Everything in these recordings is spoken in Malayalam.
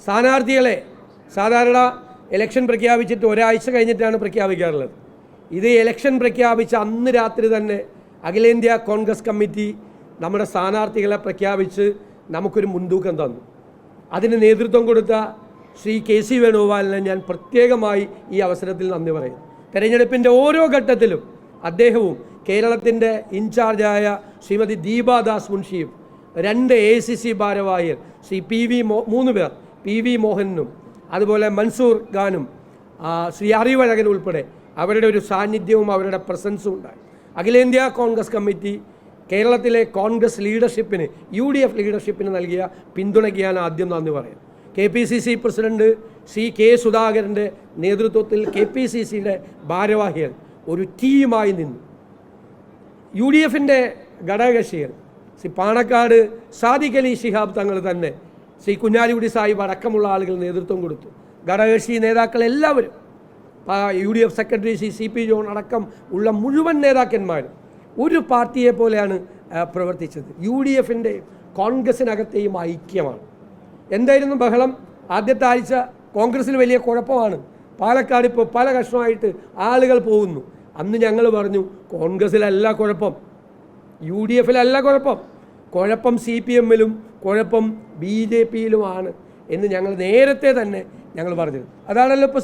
സ്ഥാനാർത്ഥികളെ സാധാരണ ഇലക്ഷൻ പ്രഖ്യാപിച്ചിട്ട് ഒരാഴ്ച കഴിഞ്ഞിട്ടാണ് പ്രഖ്യാപിക്കാറുള്ളത്. ഇത് ഇലക്ഷൻ പ്രഖ്യാപിച്ച അന്ന് രാത്രി തന്നെ അഖിലേന്ത്യാ കോൺഗ്രസ് കമ്മിറ്റി നമ്മുടെ സ്ഥാനാർത്ഥികളെ പ്രഖ്യാപിച്ച് നമുക്കൊരു മുൻതൂക്കം തന്നു. അതിന് നേതൃത്വം കൊടുത്ത ശ്രീ കെ.സി. വേണുഗോപാലിനെ ഞാൻ പ്രത്യേകമായി ഈ അവസരത്തിൽ നന്ദി പറയുന്നു. തെരഞ്ഞെടുപ്പിൻ്റെ ഓരോ ഘട്ടത്തിലും അദ്ദേഹവും കേരളത്തിൻ്റെ ഇൻചാർജായ ശ്രീമതി ദീപാദാസ് മുൻഷിയും 2 AICC ഭാരവാഹികൾ ശ്രീ മൂന്ന് പേർ പി.വി. മോഹനും അതുപോലെ മൻസൂർ ഖാനും ശ്രീ അറിവഴകൻ ഉൾപ്പെടെ അവരുടെ ഒരു സാന്നിധ്യവും അവരുടെ പ്രസൻസും ഉണ്ടായി. അഖിലേന്ത്യാ കോൺഗ്രസ് കമ്മിറ്റി കേരളത്തിലെ കോൺഗ്രസ് ലീഡർഷിപ്പിന് UDF ലീഡർഷിപ്പിന് നൽകിയ പിന്തുണയ്ക്ക് ഞാൻ ആദ്യം നന്ദി പറയാം. KPCC പ്രസിഡന്റ് ശ്രീ കെ സുധാകരൻ്റെ നേതൃത്വത്തിൽ KPCCയുടെ ഭാരവാഹികൾ ഒരു ടീമായി നിന്നു. UDFൻ്റെ ഘടകകക്ഷികൾ ശ്രീ പാണക്കാട് സാദിഖ് അലി ശിഹാബ് തങ്ങൾ തന്നെ, ശ്രീ കുഞ്ഞാലിക്കുട്ടി സാഹിബ് അടക്കമുള്ള ആളുകൾ നേതൃത്വം കൊടുത്തു. ഘടകകക്ഷി നേതാക്കൾ എല്ലാവരും, UDF secretary Shri CP John അടക്കം ഉള്ള മുഴുവൻ നേതാക്കന്മാരും ഒരു പാർട്ടിയെ പോലെയാണ് പ്രവർത്തിച്ചത്. UDFൻ്റെ കോൺഗ്രസിനകത്തെയും ഐക്യമാണ്. എന്തായിരുന്നു ബഹളം? ആദ്യത്തെ ആഴ്ച കോൺഗ്രസ്സിൽ വലിയ കുഴപ്പമാണ്, പാലക്കാട് ഇപ്പോൾ പല കഷ്ണമായിട്ട് ആളുകൾ പോകുന്നു. അന്ന് ഞങ്ങൾ പറഞ്ഞു കോൺഗ്രസ്സിലല്ല കുഴപ്പം, UDFലല്ല കുഴപ്പം, കുഴപ്പം CPMലും കുഴപ്പം BJPയിലുമാണ് എന്ന് ഞങ്ങൾ നേരത്തെ തന്നെ ഞങ്ങൾ പറഞ്ഞത്. അതാണല്ലോ ഇപ്പോൾ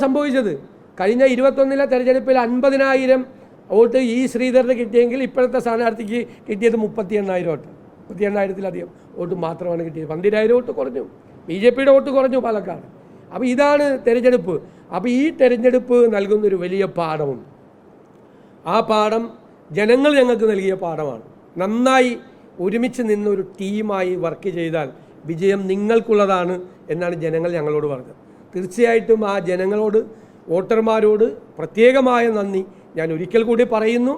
സംഭവിച്ചത്. കഴിഞ്ഞ 21 തെരഞ്ഞെടുപ്പിൽ 50,000 വോട്ട് ഈ ശ്രീധരന് കിട്ടിയെങ്കിൽ ഇപ്പോഴത്തെ സ്ഥാനാർത്ഥിക്ക് കിട്ടിയത് 38,000 വോട്ട്, 38,000-ലധികം വോട്ട് മാത്രമാണ് കിട്ടിയത്. 12,000 വോട്ട് കുറഞ്ഞു, BJPയുടെ വോട്ട് കുറഞ്ഞു പാലക്കാട്. അപ്പോൾ ഇതാണ് തെരഞ്ഞെടുപ്പ്. അപ്പോൾ ഈ തെരഞ്ഞെടുപ്പ് നൽകുന്നൊരു വലിയ പാഠമുണ്ട്. ആ പാഠം ജനങ്ങൾ ഞങ്ങൾക്ക് നൽകിയ പാഠമാണ്. നന്നായി ഒരുമിച്ച് നിന്നൊരു ടീമായി വർക്ക് ചെയ്താൽ വിജയം നിങ്ങൾക്കുള്ളതാണ് എന്നാണ് ജനങ്ങൾ ഞങ്ങളോട് പറഞ്ഞത്. തീർച്ചയായിട്ടും ആ ജനങ്ങളോട്, വോട്ടർമാരോട് പ്രത്യേകമായ നന്ദി ഞാൻ ഒരിക്കൽ കൂടി പറയുന്നു.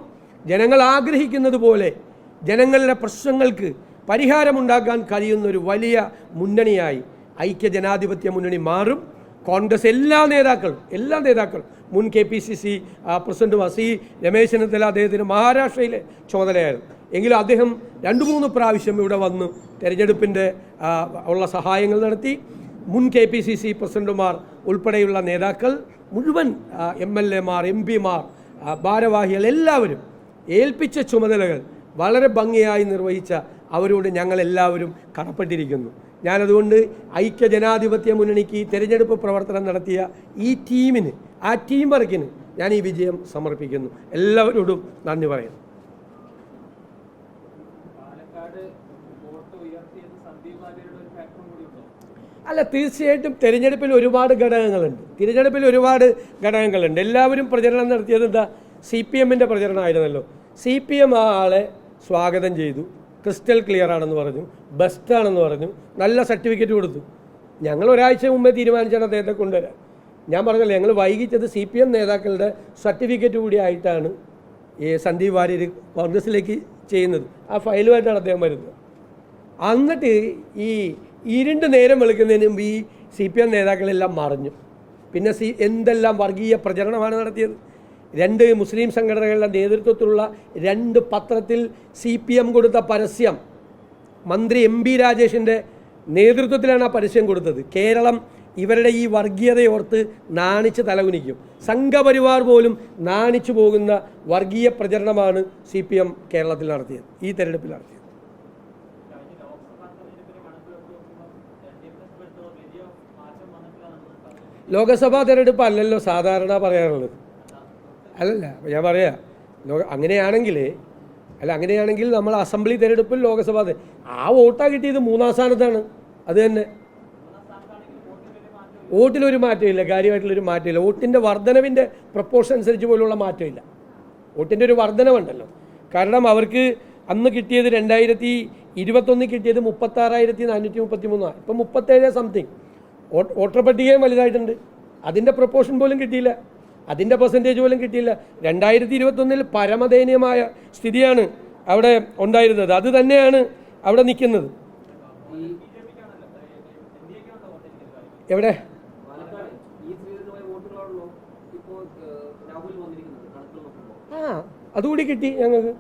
ജനങ്ങൾ ആഗ്രഹിക്കുന്നത് പോലെ ജനങ്ങളുടെ പ്രശ്നങ്ങൾക്ക് പരിഹാരമുണ്ടാക്കാൻ കഴിയുന്നൊരു വലിയ മുന്നണിയായി ഐക്യജനാധിപത്യ മുന്നണി മാറും. കോൺഗ്രസ് എല്ലാ നേതാക്കളും മുൻ KPCC പ്രസിഡന്റ് രമേശ് ചെന്നിത്തല, അദ്ദേഹത്തിന് മഹാരാഷ്ട്രയിലെ ചുമതലയായിരുന്നു. എങ്കിലും അദ്ദേഹം 2-3 പ്രാവശ്യം ഇവിടെ വന്ന് തെരഞ്ഞെടുപ്പിൻ്റെ ഉള്ള സഹായങ്ങൾ നടത്തി. മുൻ KPCC പ്രസിഡന്റുമാർ ഉൾപ്പെടെയുള്ള നേതാക്കൾ, മുഴുവൻ MLAമാർ, MP മാർ, ഭാരവാഹികൾ എല്ലാവരും ഏൽപ്പിച്ച ചുമതലകൾ വളരെ ഭംഗിയായി നിർവഹിച്ച അവരോട് ഞങ്ങളെല്ലാവരും കടപ്പെട്ടിരിക്കുന്നു. ഞാനതുകൊണ്ട് ഐക്യജനാധിപത്യ മുന്നണിക്ക് തെരഞ്ഞെടുപ്പ് പ്രവർത്തനം നടത്തിയ ഈ ടീമിന്, ആ ടീം വർക്കിന് ഞാൻ ഈ വിജയം സമർപ്പിക്കുന്നു. എല്ലാവരോടും നന്ദി പറയുന്നു. അല്ല, തീർച്ചയായിട്ടും തിരഞ്ഞെടുപ്പിൽ ഒരുപാട് ഘടകങ്ങളുണ്ട്. എല്ലാവരും പ്രചരണം നടത്തിയത് എന്താ? CPMൻ്റെ പ്രചരണമായിരുന്നല്ലോ. CPM ആ ആളെ സ്വാഗതം ചെയ്തു, ക്രിസ്റ്റൽ ക്ലിയർ ആണെന്ന് പറഞ്ഞു, ബെസ്റ്റാണെന്ന് പറഞ്ഞു, നല്ല സർട്ടിഫിക്കറ്റ് കൊടുത്തു. ഞങ്ങൾ ഒരാഴ്ച മുമ്പേ തീരുമാനിച്ചാണ് അദ്ദേഹത്തെ കൊണ്ടുവരാൻ. ഞാൻ പറഞ്ഞല്ലോ, ഞങ്ങൾ വൈകിച്ചത് CPM നേതാക്കളുടെ സർട്ടിഫിക്കറ്റ് കൂടി ആയിട്ടാണ് സന്ദീപ് വാര്യർ കോൺഗ്രസിലേക്ക് ചെയ്യുന്നത്. ആ ഫയലുമായിട്ടാണ് അദ്ദേഹം വരുന്നത്. എന്നിട്ട് ഈ ഇരുണ്ട് നേരം വെളുക്കുന്നതിന് മുമ്പ് ഈ CPM നേതാക്കളെല്ലാം മറഞ്ഞു. പിന്നെ എന്തെല്ലാം വർഗീയ പ്രചരണമാണ് നടത്തിയത്. 2 മുസ്ലിം സംഘടനകളുടെ നേതൃത്വത്തിലുള്ള 2 പത്രത്തിൽ CPM കൊടുത്ത പരസ്യം, മന്ത്രി MP രാജേഷിൻ്റെ നേതൃത്വത്തിലാണ് ആ പരസ്യം കൊടുത്തത്. കേരളം ഇവരുടെ ഈ വർഗീയതയോർത്ത് നാണിച്ച് തലകുനിക്കും. സംഘപരിവാർ പോലും നാണിച്ചു പോകുന്ന വർഗീയ പ്രചരണമാണ് CPM കേരളത്തിൽ നടത്തിയത്, ഈ തെരഞ്ഞെടുപ്പിൽ നടത്തിയത്. ലോകസഭാ തെരഞ്ഞെടുപ്പ് അല്ലല്ലോ സാധാരണ പറയാറുള്ളത്. അല്ലല്ല, ഞാൻ പറയാം, അങ്ങനെയാണെങ്കിൽ നമ്മൾ അസംബ്ലി തെരഞ്ഞെടുപ്പിൽ ലോകസഭാ ആ വോട്ടാണ് കിട്ടിയത് 3-ാം സ്ഥാനത്താണ്. അത് തന്നെ, വോട്ടിലൊരു മാറ്റമില്ല, കാര്യമായിട്ടുള്ളൊരു മാറ്റമില്ല. വോട്ടിൻ്റെ വർധനവിൻ്റെ പ്രപ്പോർഷൻ അനുസരിച്ച് പോലുള്ള മാറ്റമില്ല. വോട്ടിൻ്റെ ഒരു വർധനവുണ്ടല്ലോ. കാരണം അവർക്ക് അന്ന് കിട്ടിയത് 2021 കിട്ടിയത് 36,433, ഇപ്പം 37 സംതിങ്. വോട്ടർ പട്ടികയും വലുതായിട്ടുണ്ട്. അതിൻ്റെ പ്രപ്പോർഷൻ പോലും കിട്ടിയില്ല, അതിൻ്റെ പെർസെൻറ്റേജ് പോലും കിട്ടിയില്ല. 2021 പരമദയനീയമായ സ്ഥിതിയാണ് അവിടെ ഉണ്ടായിരുന്നത്. അത് തന്നെയാണ് അവിടെ നിൽക്കുന്നത്. എവിടെ? അതുകൂടി കിട്ടി ഞങ്ങൾക്ക്.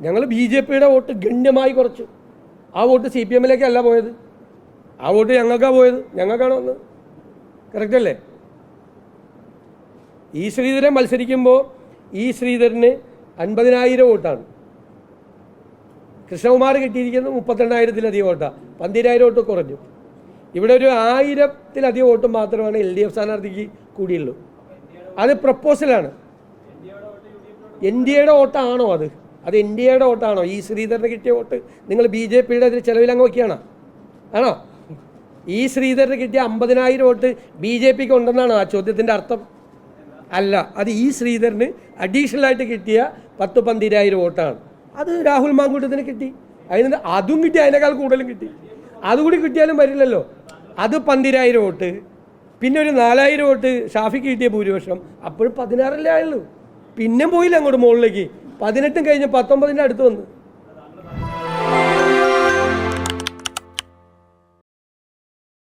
ഞങ്ങൾ BJPയുടെ വോട്ട് ഗണ്യമായി കുറച്ചു. ആ വോട്ട് CPMലേക്കല്ല പോയത്. ആ വോട്ട് ഞങ്ങൾക്കാണ് പോയത്, ഞങ്ങൾക്കാണ് വന്നത്. കറക്റ്റ് അല്ലേ? ഈ ശ്രീധരൻ മത്സരിക്കുമ്പോൾ ഈ ശ്രീധരന് 50,000 വോട്ടാണ്. കൃഷ്ണകുമാർ കിട്ടിയിരിക്കുന്നത് 32,000-ലധികം വോട്ടാണ്. 12,000 വോട്ട് കുറഞ്ഞു. ഇവിടെ ഒരു 1000-ലധികം വോട്ട് മാത്രമാണ് LDF സ്ഥാനാർത്ഥിക്ക് കൂടിയുള്ളൂ. അത് പ്രപ്പോസലാണ്. NDAയുടെ വോട്ടാണോ അത്? അത് NDAയുടെ വോട്ടാണോ? ഈ ശ്രീധരന് കിട്ടിയ വോട്ട് നിങ്ങൾ BJPയുടെ അതിൽ ചെലവിലങ്ങ് വയ്ക്കുകയാണോ? ആണോ? ഈ ശ്രീധരന് കിട്ടിയ 50,000 വോട്ട് BJPക്ക് ഉണ്ടെന്നാണോ ആ ചോദ്യത്തിൻ്റെ അർത്ഥം? അല്ല, അത് ഈ ശ്രീധരന് അഡീഷണലായിട്ട് കിട്ടിയ 10-12,000 വോട്ടാണ്. അത് രാഹുൽ മാങ്കൂട്ടത്തിന് കിട്ടി. അതിന് അതും കിട്ടി, അതിനേക്കാൾ കൂടുതലും കിട്ടി. അതുകൂടി കിട്ടിയാലും വരില്ലല്ലോ. അത് 12,000 വോട്ട്, പിന്നെ ഒരു 4,000 വോട്ട് ഷാഫിക്ക് കിട്ടിയ ഭൂരിപക്ഷം, അപ്പോഴും 16 ആയുള്ളൂ. പിന്നെ പോയില്ല അങ്ങോട്ട് മുകളിലേക്ക്. 18 കഴിഞ്ഞ് 19-ൻ്റെ അടുത്ത് വന്ന്.